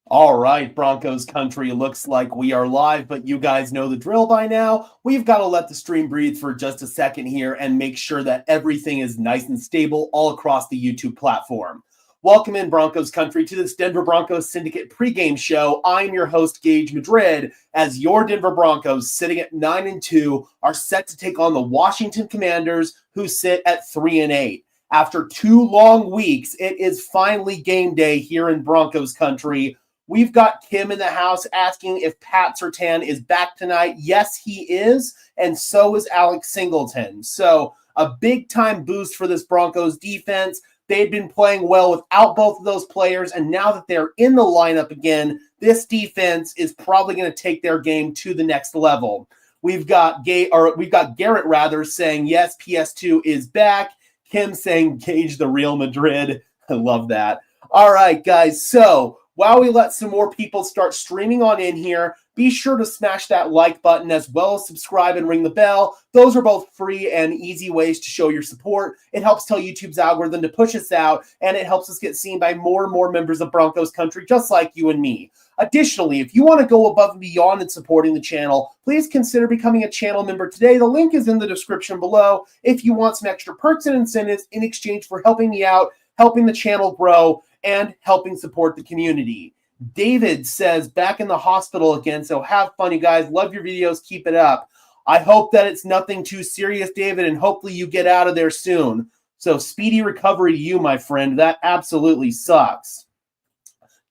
All right, Broncos country, looks like we are live, but you guys know the drill by now. We've got to let the stream breathe for just a second here and make sure that everything is nice and stable all across the YouTube platform. Welcome in, Broncos country, to this Denver Broncos Syndicate pregame show. I'm your host, Gage Madrid, as your Denver Broncos, sitting at 9-2, are set to take on the Washington Commanders, who sit at 3-8. After 2 long weeks, it is finally game day here in Broncos country. We've got Kim in the house asking if Pat Surtain is back tonight. Yes, he is, and so is Alex Singleton. So a big-time boost for this Broncos defense. They'd been playing well without both of those players, and now that they're in the lineup again, this defense is probably going to take their game to the next level. We've got Garrett saying yes, PS2 is back. Kim saying Gage the Real Madrid. I love that. All right, guys. So while we let some more people start streaming on in here, be sure to smash that like button as well as subscribe and ring the bell. Those are both free and easy ways to show your support. It helps tell YouTube's algorithm to push us out, and it helps us get seen by more and more members of Broncos country, just like you and me. Additionally, if you want to go above and beyond in supporting the channel, please consider becoming a channel member today. The link is in the description below if you want some extra perks and incentives in exchange for helping me out, helping the channel grow, and helping support the community. David says, back in the hospital again, so have fun, you guys. Love your videos. Keep it up. I hope that it's nothing too serious, David, and hopefully you get out of there soon. So speedy recovery to you, my friend. That absolutely sucks.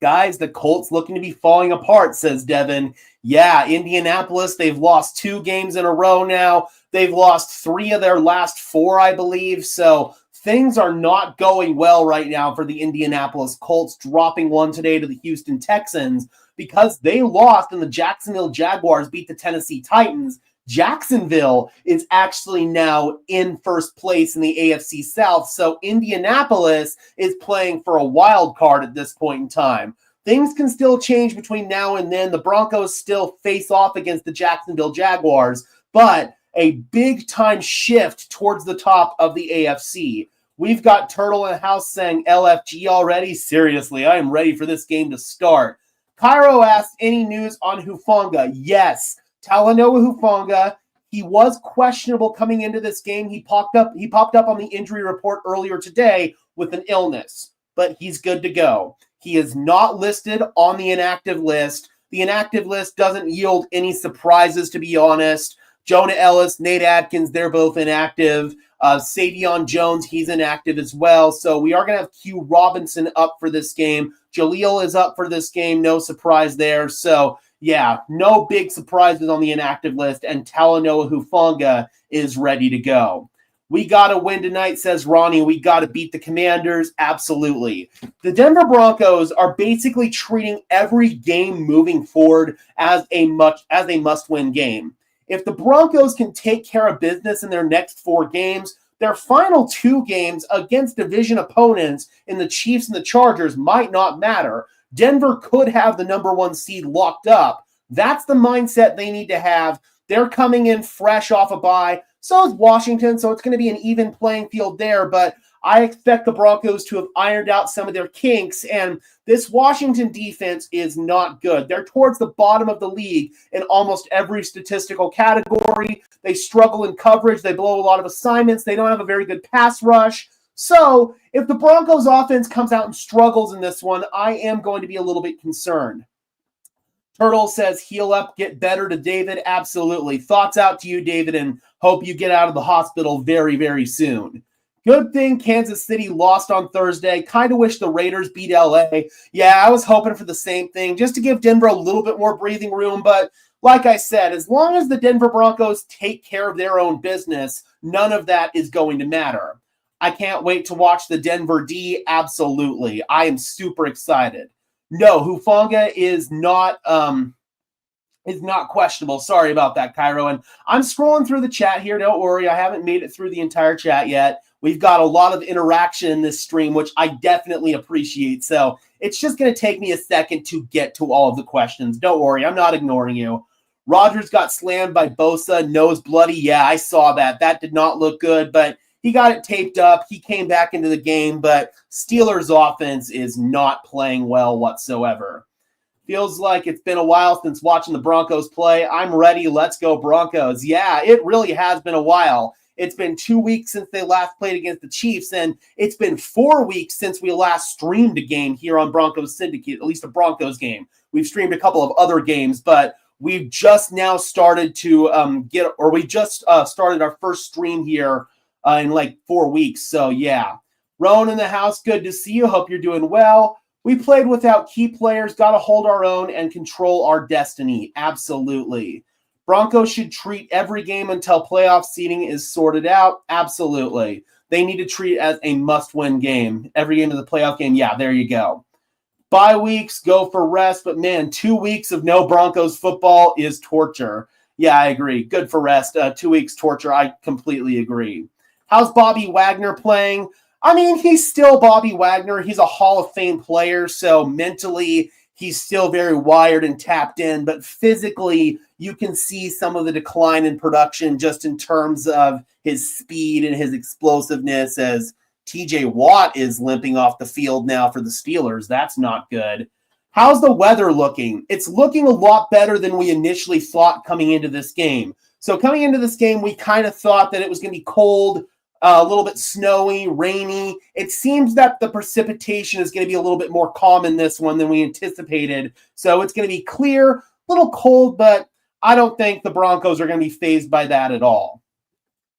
Guys, the Colts looking to be falling apart, says Devin. Yeah, Indianapolis, they've lost 2 games in a row now. They've lost 3 of their last 4, I believe. So things are not going well right now for the Indianapolis Colts, dropping 1 today to the Houston Texans because they lost and the Jacksonville Jaguars beat the Tennessee Titans. Jacksonville is actually now in first place in the AFC South, so Indianapolis is playing for a wild card at this point in time. Things can still change between now and then. The Broncos still face off against the Jacksonville Jaguars, but a big-time shift towards the top of the AFC. We've got Turtle in the house saying LFG already. Seriously, I am ready for this game to start. Cairo asks, any news on Hufanga? Yes. Talanoa Hufanga, he was questionable coming into this game. He popped up on the injury report earlier today with an illness, but he's good to go. He is not listed on the inactive list. The inactive list doesn't yield any surprises, to be honest. Jonah Ellis, Nate Adkins, they're both inactive. Savion Jones, he's inactive as well. So we are going to have Q Robinson up for this game. Jaleel is up for this game. No surprise there. So, yeah, no big surprises on the inactive list. And Talanoa Hufanga is ready to go. We got to win tonight, says Ronnie. We got to beat the Commanders. Absolutely. The Denver Broncos are basically treating every game moving forward as a must-win game. If the Broncos can take care of business in their next 4 games, their final 2 games against division opponents in the Chiefs and the Chargers might not matter. Denver could have the number 1 seed locked up. That's the mindset they need to have. They're coming in fresh off a bye. So is Washington, so it's going to be an even playing field there, but I expect the Broncos to have ironed out some of their kinks, and this Washington defense is not good. They're towards the bottom of the league in almost every statistical category. They struggle in coverage. They blow a lot of assignments. They don't have a very good pass rush. So if the Broncos offense comes out and struggles in this one, I am going to be a little bit concerned. Turtle says, heal up, get better to David. Absolutely. Thoughts out to you, David, and hope you get out of the hospital very, very soon. Good thing Kansas City lost on Thursday. Kind of wish the Raiders beat LA. Yeah, I was hoping for the same thing, just to give Denver a little bit more breathing room. But like I said, as long as the Denver Broncos take care of their own business, none of that is going to matter. I can't wait to watch the Denver D. Absolutely. I am super excited. No, Hufanga is not questionable. Sorry about that, Cairo. And I'm scrolling through the chat here. Don't worry. I haven't made it through the entire chat yet. We've got a lot of interaction in this stream, which I definitely appreciate. So it's just going to take me a second to get to all of the questions. Don't worry. I'm not ignoring you. Rodgers got slammed by Bosa. Nose bloody. Yeah, I saw that. That did not look good, but he got it taped up. He came back into the game, but Steelers offense is not playing well whatsoever. Feels like it's been a while since watching the Broncos play. I'm ready. Let's go Broncos. Yeah, it really has been a while. It's been 2 weeks since they last played against the Chiefs, and it's been 4 weeks since we last streamed a game here on Broncos Syndicate, at least a Broncos game. We've streamed a couple of other games, but we've just now started to started our first stream here in like 4 weeks. So yeah, Rowan in the house, good to see you. Hope you're doing well. We played without key players, got to hold our own and control our destiny. Absolutely. Broncos should treat every game until playoff seeding is sorted out. Absolutely. They need to treat it as a must-win game. Every game of the playoff game, yeah, there you go. Bye weeks, go for rest, but man, 2 weeks of no Broncos football is torture. Yeah, I agree. Good for rest. 2 weeks torture, I completely agree. How's Bobby Wagner playing? I mean, he's still Bobby Wagner. He's a Hall of Fame player, so mentally he's still very wired and tapped in, but physically you can see some of the decline in production just in terms of his speed and his explosiveness as TJ Watt is limping off the field now for the Steelers. That's not good. How's the weather looking? It's looking a lot better than we initially thought coming into this game. So coming into this game, we kind of thought that it was going to be cold, a little bit snowy, rainy. It seems that the precipitation is going to be a little bit more calm in this one than we anticipated. So it's going to be clear, a little cold, but I don't think the Broncos are going to be fazed by that at all.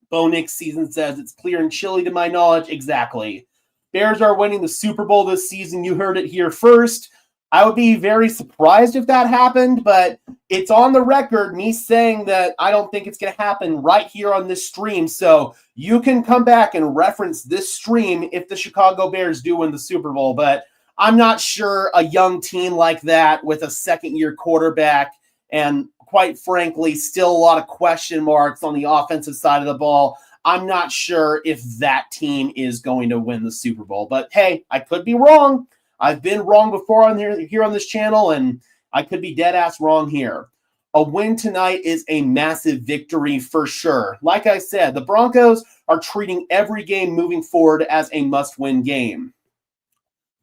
Bo Nick's season says it's clear and chilly to my knowledge. Exactly. Bears are winning the Super Bowl this season. You heard it here first. I would be very surprised if that happened, but it's on the record, me saying that I don't think it's going to happen right here on this stream. So you can come back and reference this stream if the Chicago Bears do win the Super Bowl. But I'm not sure a young team like that with a second-year quarterback and, quite frankly, still a lot of question marks on the offensive side of the ball. I'm not sure if that team is going to win the Super Bowl. But, hey, I could be wrong. I've been wrong before on here on this channel, and I could be dead-ass wrong here. A win tonight is a massive victory for sure. Like I said, the Broncos are treating every game moving forward as a must-win game.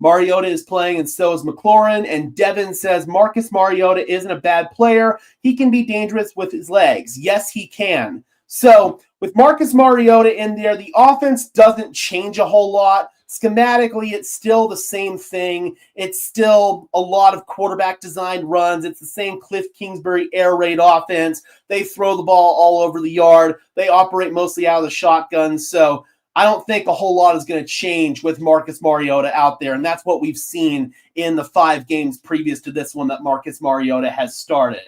Mariota is playing, and so is McLaurin. And Devin says, Marcus Mariota isn't a bad player. He can be dangerous with his legs. Yes, he can. So with Marcus Mariota in there, the offense doesn't change a whole lot. Schematically, it's still the same thing. It's still a lot of quarterback-designed runs. It's the same Cliff Kingsbury air raid offense. They throw the ball all over the yard. They operate mostly out of the shotgun. So I don't think a whole lot is going to change with Marcus Mariota out there, and that's what we've seen in the 5 games previous to this one that Marcus Mariota has started.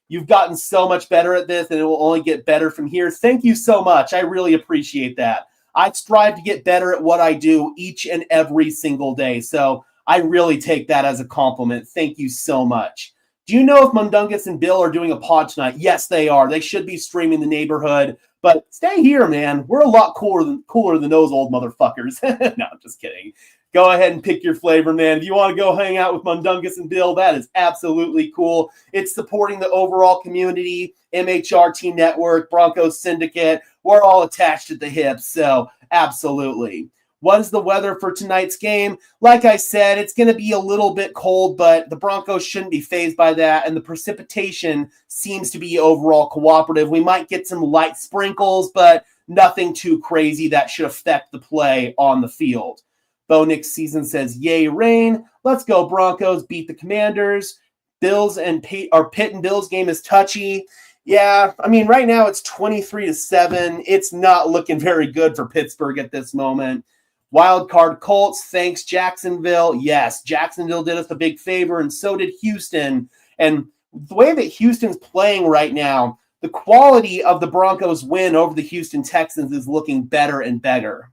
You've gotten so much better at this, and it will only get better from here. Thank you so much. I really appreciate that. I strive to get better at what I do each and every single day, so I really take that as a compliment. Thank you so much. Do you know if Mundungus and Bill are doing a pod tonight? Yes, they are. They should be streaming the neighborhood. But stay here, man. We're a lot cooler than those old motherfuckers. No, I'm just kidding. Go ahead and pick your flavor, man. If you want to go hang out with Mundungus and Bill, that is absolutely cool. It's supporting the overall community, MHR Team Network, Broncos Syndicate. We're all attached at the hip, so absolutely. What is the weather for tonight's game? Like I said, it's going to be a little bit cold, but the Broncos shouldn't be fazed by that, and the precipitation seems to be overall cooperative. We might get some light sprinkles, but nothing too crazy that should affect the play on the field. Bo Nick's season says, yay, rain. Let's go, Broncos. Beat the Commanders. Pitt and Bills game is touchy. Yeah, I mean, right now it's 23-7. It's not looking very good for Pittsburgh at this moment. Wild card Colts, thanks Jacksonville. Yes, Jacksonville did us a big favor, and so did Houston. And the way that Houston's playing right now, the quality of the Broncos' win over the Houston Texans is looking better and better.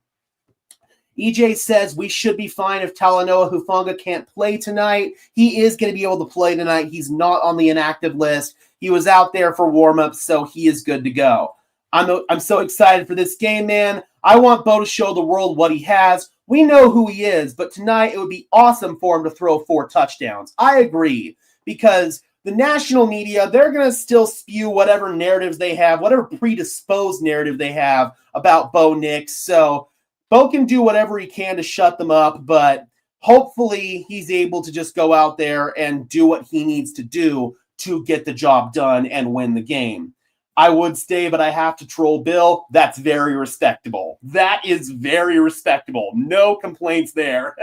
EJ says we should be fine if Talanoa Hufanga can't play tonight. He is going to be able to play tonight. He's not on the inactive list. He was out there for warm-ups, so he is good to go. I'm so excited for this game, man. I want Bo to show the world what he has. We know who he is, but tonight it would be awesome for him to throw 4 touchdowns. I agree, because the national media, they're going to still spew whatever narratives they have, whatever predisposed narrative they have about Bo Nix. So Bo can do whatever he can to shut them up, but hopefully he's able to just go out there and do what he needs to do to get the job done and win the game. I would stay, but I have to troll Bill. That's very respectable. That is very respectable. No complaints there.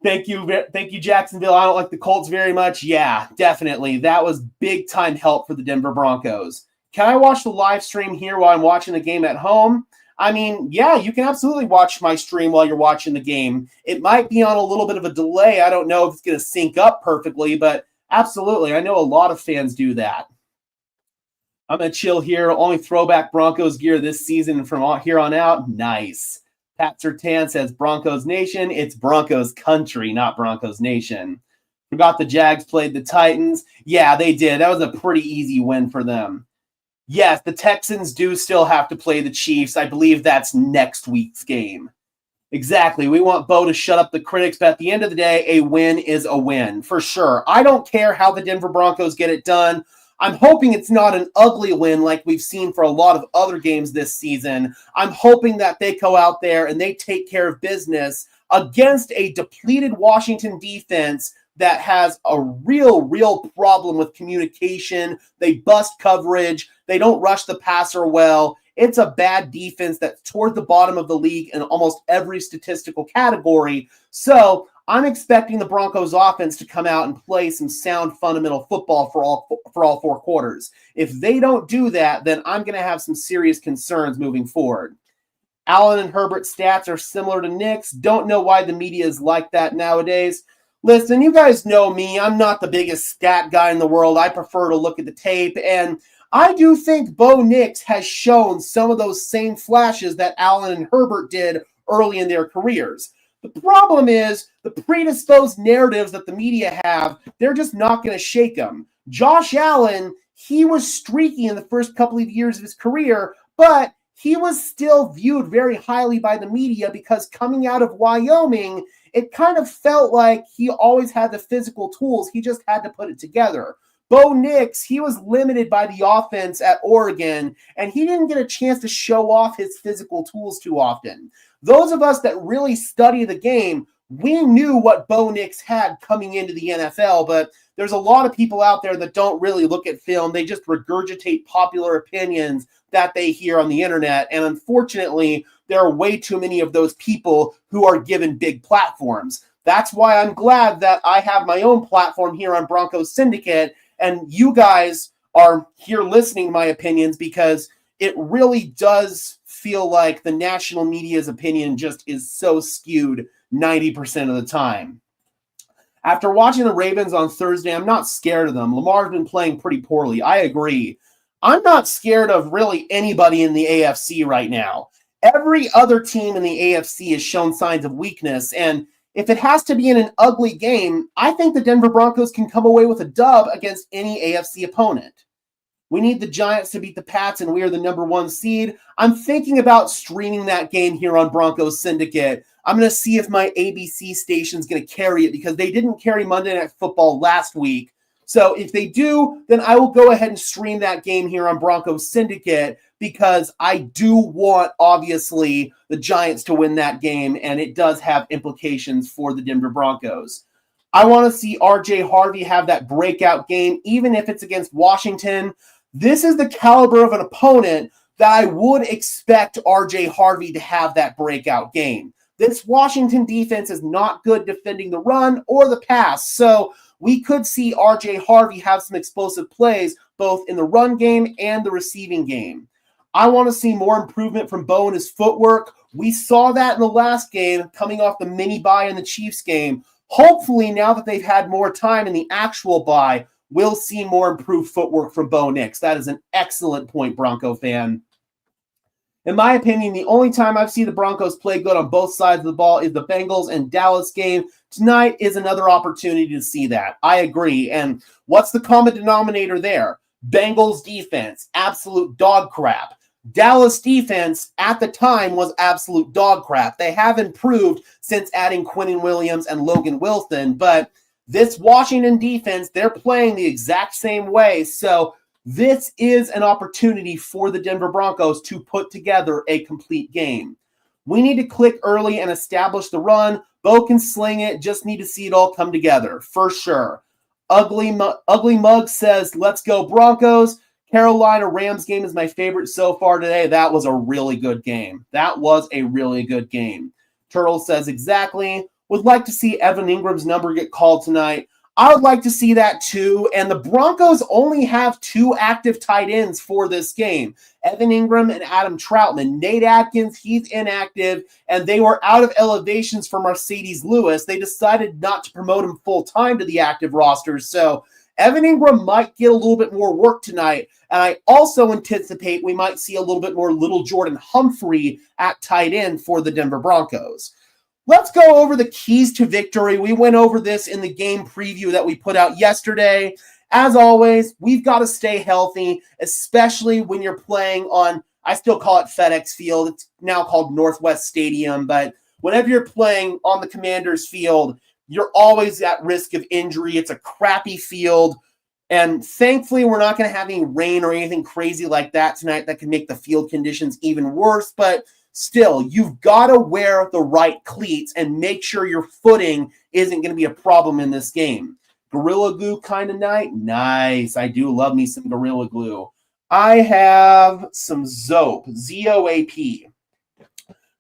Thank you, Jacksonville. I don't like the Colts very much. Yeah, definitely. That was big-time help for the Denver Broncos. Can I watch the live stream here while I'm watching the game at home? I mean, yeah, you can absolutely watch my stream while you're watching the game. It might be on a little bit of a delay. I don't know if it's going to sync up perfectly, but absolutely. I know a lot of fans do that. I'm going to chill here. Only throwback Broncos gear this season from here on out. Nice. Pat Sertan says, Broncos Nation. It's Broncos country, not Broncos Nation. Forgot the Jags played the Titans. Yeah, they did. That was a pretty easy win for them. Yes, the Texans do still have to play the Chiefs. I believe that's next week's game. Exactly. We want Bo to shut up the critics, but at the end of the day, a win is a win, for sure. I don't care how the Denver Broncos get it done. I'm hoping it's not an ugly win like we've seen for a lot of other games this season. I'm hoping that they go out there and they take care of business against a depleted Washington defense that has a real problem with communication. They bust coverage. They don't rush the passer well. It's a bad defense that's toward the bottom of the league in almost every statistical category. So I'm expecting the Broncos offense to come out and play some sound fundamental football for all 4 quarters. If they don't do that, then I'm going to have some serious concerns moving forward. Allen and Herbert's stats are similar to Nick's. Don't know why the media is like that nowadays. Listen, you guys know me. I'm not the biggest stat guy in the world. I prefer to look at the tape, and I do think Bo Nix has shown some of those same flashes that Allen and Herbert did early in their careers. The problem is the predisposed narratives that the media have, they're just not going to shake them. Josh Allen, he was streaky in the first couple of years of his career, but he was still viewed very highly by the media because coming out of Wyoming, it kind of felt like he always had the physical tools. He just had to put it together. Bo Nix, he was limited by the offense at Oregon, and he didn't get a chance to show off his physical tools too often. Those of us that really study the game, we knew what Bo Nix had coming into the NFL, but there's a lot of people out there that don't really look at film. They just regurgitate popular opinions that they hear on the internet, and unfortunately, there are way too many of those people who are given big platforms. That's why I'm glad that I have my own platform here on Broncos Syndicate, and you guys are here listening to my opinions because it really does feel like the national media's opinion just is so skewed 90% of the time. After watching the Ravens on Thursday, I'm not scared of them. Lamar's been playing pretty poorly. I agree. I'm not scared of really anybody in the AFC right now. Every other team in the AFC has shown signs of weakness, and if it has to be in an ugly game, I think the Denver Broncos can come away with a dub against any AFC opponent. We need the Giants to beat the Pats, and we are the number 1 seed. I'm thinking about streaming that game here on Broncos Syndicate. I'm going to see if my ABC station's going to carry it because they didn't carry Monday Night Football last week. So if they do, then I will go ahead and stream that game here on Broncos Syndicate because I do want, obviously, the Giants to win that game, and it does have implications for the Denver Broncos. I want to see RJ Harvey have that breakout game, even if it's against Washington. This is the caliber of an opponent that I would expect RJ Harvey to have that breakout game. This Washington defense is not good defending the run or the pass, so we could see RJ Harvey have some explosive plays both in the run game and the receiving game. I want to see more improvement from Bo in his footwork. We saw that in the last game coming off the mini bye in the Chiefs game. Hopefully, now that they've had more time in the actual bye, we'll see more improved footwork from Bo Nix. That is an excellent point, Bronco fan. In my opinion, the only time I've seen the Broncos play good on both sides of the ball is the Bengals and Dallas game. Tonight is another opportunity to see that. I agree. And what's the common denominator there? Bengals defense, absolute dog crap. Dallas defense at the time was absolute dog crap. They have improved since adding Quinnen Williams and Logan Wilson, but this Washington defense, they're playing the exact same way. So this is an opportunity for the Denver Broncos to put together a complete game. We need to click early and establish the run. Bo can sling it. Just need to see it all come together, for sure. Ugly Mug says, let's go Broncos. Carolina Rams game is my favorite so far today. That was a really good game. That was a really good game. Turtle says, exactly. Would like to see Evan Ingram's number get called tonight. I would like to see that too. And the Broncos only have 2 active tight ends for this game. Evan Ingram and Adam Troutman. Nate Atkins, he's inactive, and they were out of elevations for Mercedes Lewis. They decided not to promote him full-time to the active roster. So Evan Ingram might get a little bit more work tonight. And I also anticipate we might see a little bit more Little Jordan Humphrey at tight end for the Denver Broncos. Let's go over the keys to victory. We went over this in the game preview that we put out yesterday. As always, we've got to stay healthy, especially when you're playing on, I still call it FedEx Field. It's now called Northwest Stadium. But whenever you're playing on the Commanders field, you're always at risk of injury. It's a crappy field. And thankfully, we're not going to have any rain or anything crazy like that tonight that can make the field conditions even worse. But still, you've got to wear the right cleats and make sure your footing isn't going to be a problem in this game. Gorilla Glue kind of night? Nice. I do love me some Gorilla Glue. I have some Zope, Z-O-A-P.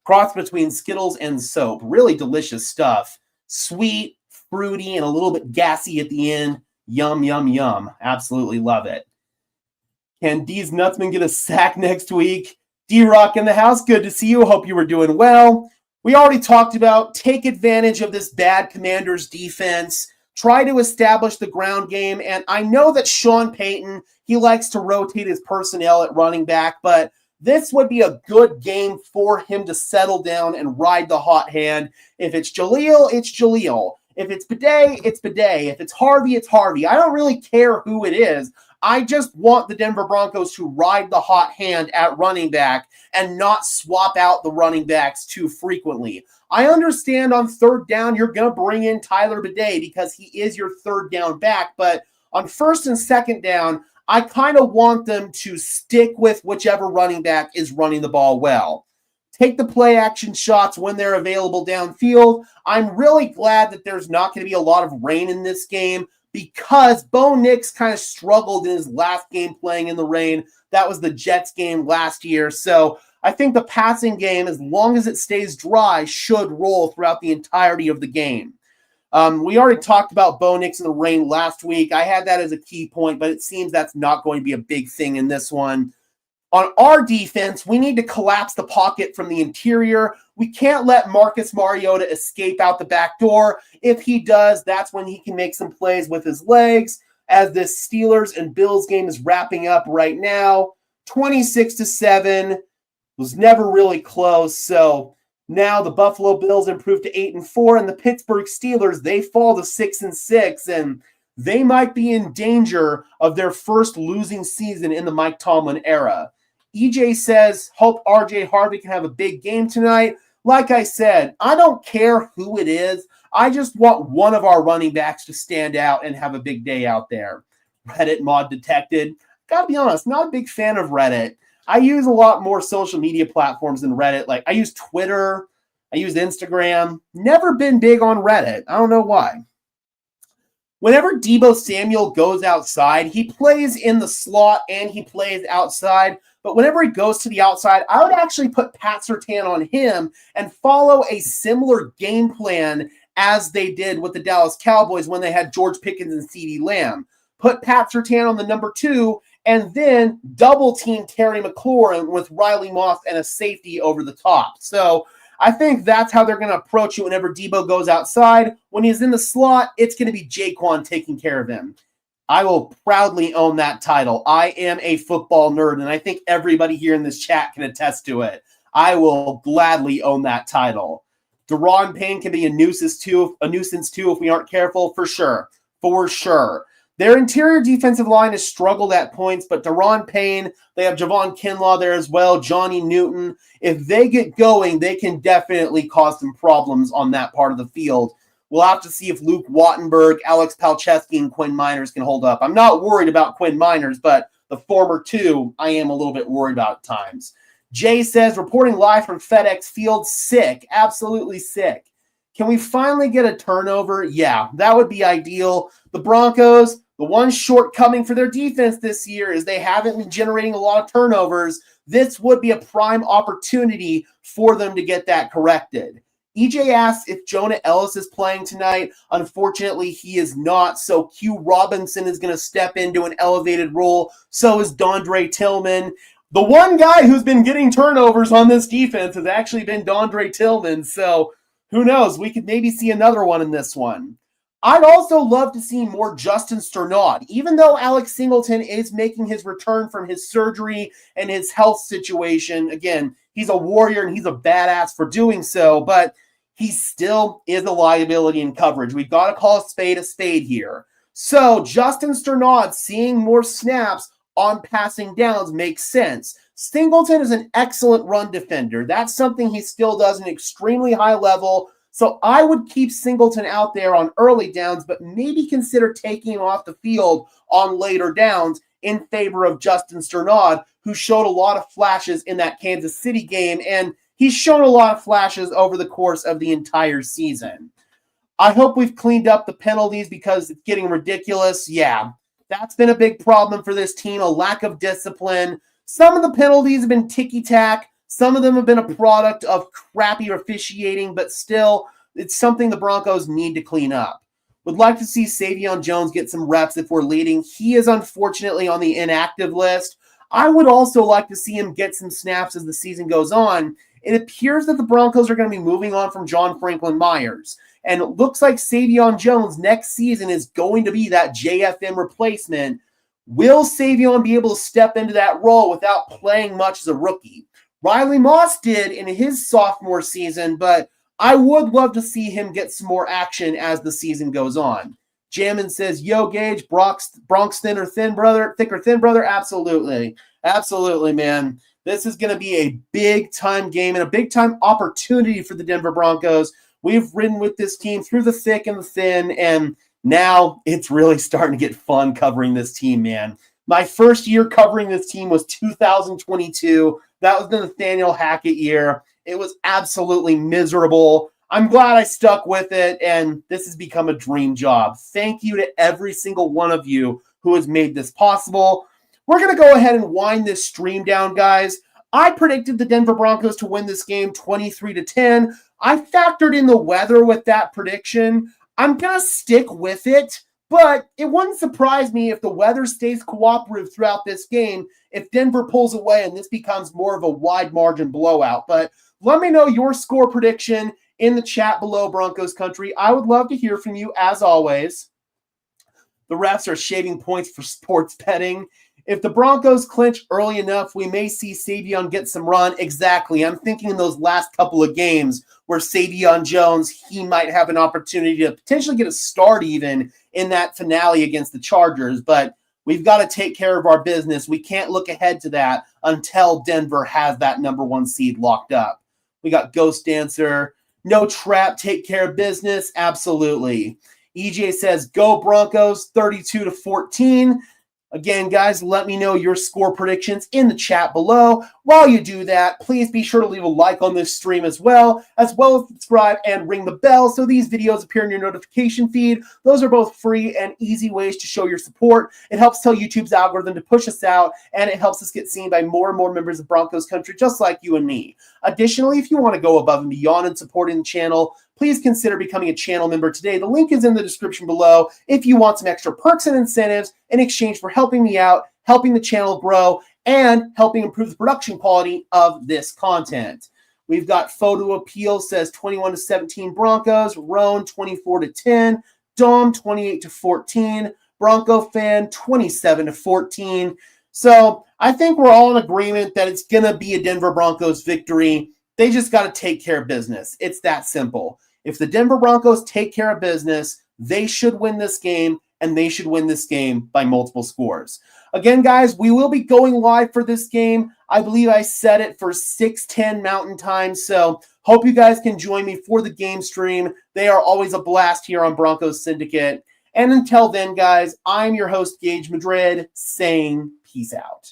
Cross between Skittles and soap. Really delicious stuff. Sweet, fruity, and a little bit gassy at the end. Yum, yum, yum. Absolutely love it. Can D's Nutsman get a sack next week? D-Rock in the house, good to see you. Hope you were doing well. We already talked about take advantage of this bad Commanders defense. Try to establish the ground game. And I know that Sean Payton, he likes to rotate his personnel at running back, but this would be a good game for him to settle down and ride the hot hand. If it's Jaleel, it's Jaleel. If it's Bidet, it's Bidet. If it's Harvey, it's Harvey. I don't really care who it is. I just want the Denver Broncos to ride the hot hand at running back and not swap out the running backs too frequently. I understand on third down, you're going to bring in Tyler Bidet because he is your third down back. But on first and second down, I kind of want them to stick with whichever running back is running the ball well. Take the play action shots when they're available downfield. I'm really glad that there's not going to be a lot of rain in this game because Bo Nix kind of struggled in his last game playing in the rain. That was the Jets game last year. So I think the passing game, as long as it stays dry, should roll throughout the entirety of the game. We already talked about Bo Nix in the rain last week. I had that as a key point, but it seems that's not going to be a big thing in this one. On our defense, we need to collapse the pocket from the interior. We can't let Marcus Mariota escape out the back door. If he does, that's when he can make some plays with his legs. As this Steelers and Bills game is wrapping up right now, 26-7 was never really close. So now the Buffalo Bills improved to 8-4, and the Pittsburgh Steelers, they fall to 6-6, and they might be in danger of their first losing season in the Mike Tomlin era. EJ says, hope RJ Harvey can have a big game tonight. Like I said, I don't care who it is. I just want one of our running backs to stand out and have a big day out there. Reddit mod detected. Gotta be honest, not a big fan of Reddit. I use a lot more social media platforms than Reddit. Like I use Twitter, I use Instagram. Never been big on Reddit. I don't know why. Whenever Deebo Samuel goes outside, he plays in the slot and he plays outside. But whenever he goes to the outside, I would actually put Pat Surtain on him and follow a similar game plan as they did with the Dallas Cowboys when they had George Pickens and CeeDee Lamb. Put Pat Surtain on the number 2 and then double team Terry McLaurin with Riley Moss and a safety over the top. So I think that's how they're going to approach it whenever Deebo goes outside. When he's in the slot, it's going to be Jaquan taking care of him. I will proudly own that title. I am a football nerd, and I think everybody here in this chat can attest to it. I will gladly own that title. Deron Payne can be a nuisance too if we aren't careful, for sure. For sure. Their interior defensive line has struggled at points, but Deron Payne, they have Javon Kinlaw there as well, Johnny Newton. If they get going, they can definitely cause some problems on that part of the field. We'll have to see if Luke Wattenberg, Alex Palczewski, and Quinn Miners can hold up. I'm not worried about Quinn Miners, but the former two, I am a little bit worried about at times. Jay says, reporting live from FedEx Field, sick, absolutely sick. Can we finally get a turnover? Yeah, that would be ideal. The Broncos, the one shortcoming for their defense this year is they haven't been generating a lot of turnovers. This would be a prime opportunity for them to get that corrected. EJ asks if Jonah Ellis is playing tonight. Unfortunately, he is not. So Q Robinson is going to step into an elevated role. So is Dondre Tillman. The one guy who's been getting turnovers on this defense has actually been Dondre Tillman. So who knows? We could maybe see another one in this one. I'd also love to see more Justin Strnad. Even though Alex Singleton is making his return from his surgery and his health situation, again, he's a warrior and he's a badass for doing so, but he still is a liability in coverage. We've got to call a spade here. So Justin Strnad seeing more snaps on passing downs makes sense. Singleton is an excellent run defender. That's something he still does at an extremely high level. So I would keep Singleton out there on early downs, but maybe consider taking him off the field on later downs in favor of Justin Strnad, who showed a lot of flashes in that Kansas City game, and he's shown a lot of flashes over the course of the entire season. I hope we've cleaned up the penalties because it's getting ridiculous. Yeah, that's been a big problem for this team, a lack of discipline. Some of the penalties have been ticky-tack. Some of them have been a product of crappy officiating, but still, it's something the Broncos need to clean up. Would like to see Savion Jones get some reps if we're leading. He is unfortunately on the inactive list. I would also like to see him get some snaps as the season goes on. It appears that the Broncos are going to be moving on from John Franklin Myers. And it looks like Savion Jones next season is going to be that JFM replacement. Will Savion be able to step into that role without playing much as a rookie? Riley Moss did in his sophomore season, but I would love to see him get some more action as the season goes on. Jammin says, yo, Gage, Bronx thin or thin brother, thick or thin brother? Absolutely. Absolutely, man. This is going to be a big-time game and a big-time opportunity for the Denver Broncos. We've ridden with this team through the thick and the thin, and now it's really starting to get fun covering this team, man. My first year covering this team was 2022. That was the Nathaniel Hackett year. It was absolutely miserable. I'm glad I stuck with it, and this has become a dream job. Thank you to every single one of you who has made this possible. We're going to go ahead and wind this stream down, guys. I predicted the Denver Broncos to win this game 23-10. I factored in the weather with that prediction. I'm going to stick with it. But it wouldn't surprise me if the weather stays cooperative throughout this game, if Denver pulls away and this becomes more of a wide margin blowout. But let me know your score prediction in the chat below, Broncos country. I would love to hear from you as always. The refs are shaving points for sports betting. If the Broncos clinch early enough, we may see Savion get some run. Exactly. I'm thinking in those last couple of games where Savion Jones, he might have an opportunity to potentially get a start even in that finale against the Chargers. But we've got to take care of our business. We can't look ahead to that until Denver has that number one seed locked up. We got Ghost Dancer. No trap. Take care of business. Absolutely. EJ says, go Broncos 32-14. Again, guys, let me know your score predictions in the chat below. While you do that, please be sure to leave a like on this stream as well as subscribe and ring the bell so these videos appear in your notification feed. Those are both free and easy ways to show your support. It helps tell YouTube's algorithm to push us out, and it helps us get seen by more and more members of Broncos country just like you and me. Additionally, if you want to go above and beyond in supporting the channel, please consider becoming a channel member today. The link is in the description below if you want some extra perks and incentives in exchange for helping me out, helping the channel grow, and helping improve the production quality of this content. We've got Photo Appeal says 21-17 Broncos, Roan 24-10, Dom 28-14, Bronco Fan 27-14. So I think we're all in agreement that it's going to be a Denver Broncos victory. They just got to take care of business. It's that simple. If the Denver Broncos take care of business, they should win this game, and they should win this game by multiple scores. Again, guys, we will be going live for this game. I believe I set it for 6:10 Mountain Time, so hope you guys can join me for the game stream. They are always a blast here on Broncos Syndicate. And until then, guys, I'm your host, Gage Madrid, saying peace out.